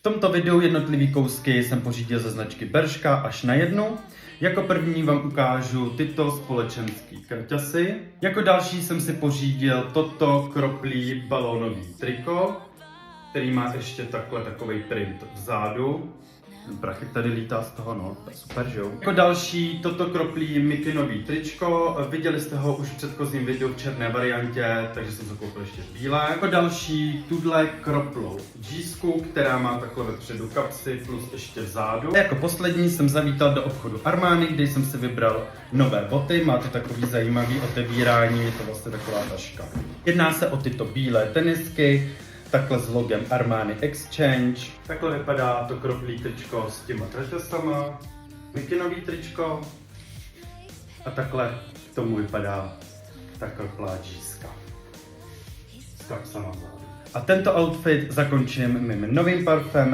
V tomto videu jednotlivý kousky jsem pořídil ze značky Bershka až na jednu. Jako první vám ukážu tyto společenský kraťasy. Jako další jsem si pořídil toto kroplí balónový triko, který má ještě takový print vzadu. Prachy tady lítá z toho, no, to je super, že jo? Jako další toto kroplí mikinový tričko, viděli jste ho už v předchozím videu v černé variantě, takže jsem to koupil ještě v bílé. Jako další tuhle kroplou džísku, která má takhle vepředu kapsy plus ještě vzadu. A jako poslední jsem zavítal do obchodu Armani, kde jsem si vybral nové boty, má to takový zajímavý otevírání, je to vlastně taková taška. Jedná se o tyto bílé tenisky, takhle s logem Armani Exchange. Takhle vypadá to kroplí tričko s těma kraťasama, mikinový tričko a takhle k tomu vypadá ta kroplá džíska s kapsama vzadu. A tento outfit zakončím mým novým parfémem